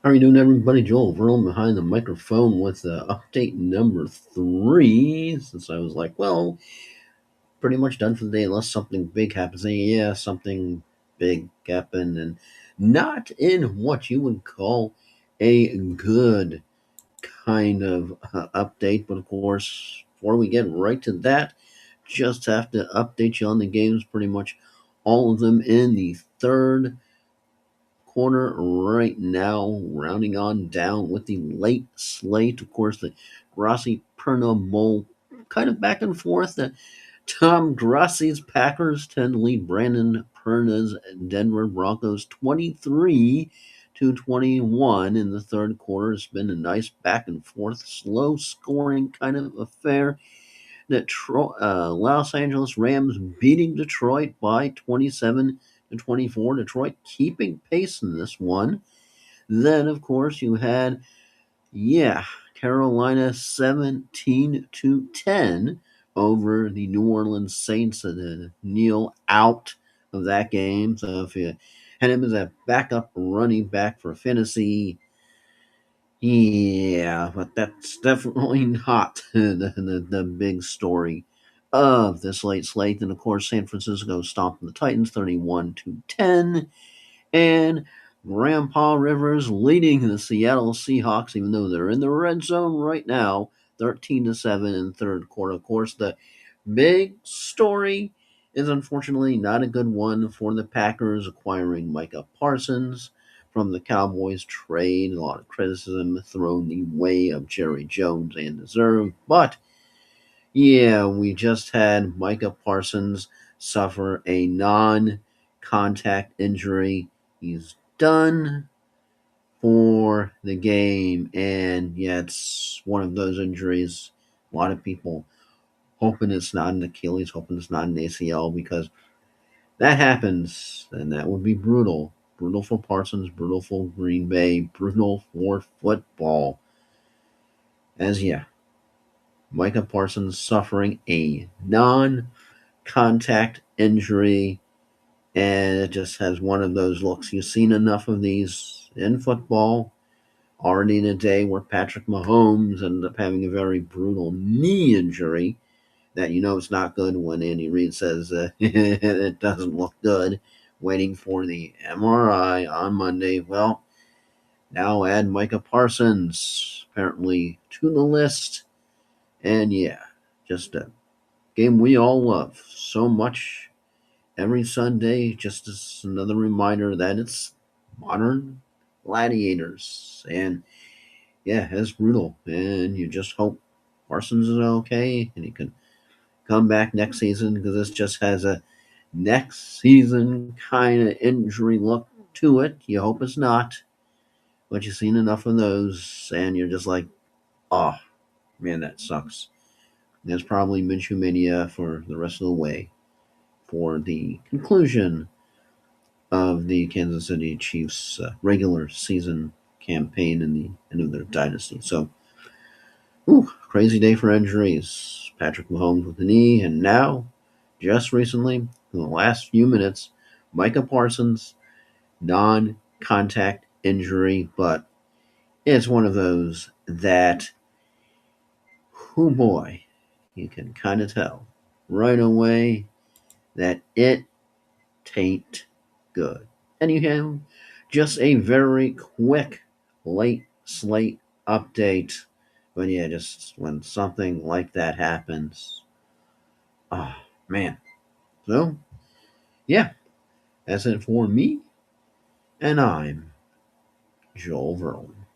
How are you doing, everybody? Joel Verlin behind the microphone with update number 3. Since I was like, well, pretty much done for the day unless something big happens. And yeah, something big happened, and not in what you would call a good kind of update. But of course, before we get right to that, just have to update you on the games, pretty much all of them in the third corner right now, rounding on down with the late slate. Of course, the Grassi Perna Bowl kind of back and forth. Tom Grassi's Packers tend to lead Brandon Perna's Denver Broncos 23-21 in the third quarter. It's been a nice back and forth, slow scoring kind of affair. Los Angeles Rams beating Detroit by 27-24. Detroit keeping pace in this one. Then, of course, you had, Carolina 17-10 over the New Orleans Saints. Neil out of that game. So if you had him as a backup running back for fantasy, yeah, but that's definitely not the big story of this late slate. And of course, San Francisco stomped the Titans 31-10, and Grandpa Rivers leading the Seattle Seahawks, even though they're in the red zone right now, 13-7 in third quarter. Of course, the big story is unfortunately not a good one for the Packers acquiring Micah Parsons from the Cowboys trade. A lot of criticism thrown the way of Jerry Jones and deserved. But yeah, we just had Micah Parsons suffer a non contact injury. He's done for the game. And yeah, it's one of those injuries. A lot of people hoping it's not an Achilles, hoping it's not an ACL, because that happens, and that would be brutal. Brutal for Parsons, brutal for Green Bay, brutal for football. As yeah, Micah Parsons suffering a non contact injury, and it just has one of those looks. You've seen enough of these in football already in a day where Patrick Mahomes ended up having a very brutal knee injury that you know it's not good when Andy Reid says it doesn't look good, waiting for the MRI on Monday. Well, now add Micah Parsons apparently to the list. And yeah, just a game we all love so much every Sunday. Just as another reminder that it's modern gladiators. And yeah, it's brutal. And you just hope Parsons is okay and he can come back next season, because this just has a next season kind of injury look to it. You hope it's not, but you've seen enough of those, and you're just like, oh man, that sucks. There's probably Minshew mania for the rest of the way for the conclusion of the Kansas City Chiefs regular season campaign and the end of their dynasty. So, crazy day for injuries. Patrick Mahomes with the knee, and now, just recently, in the last few minutes, Micah Parsons, non contact injury, but it's one of those that, oh boy, you can kind of tell right away that it tain't good. And you have just a very quick late slate update. But yeah, just when something like that happens, oh man. So yeah, that's it for me, and I'm Joel Verlin.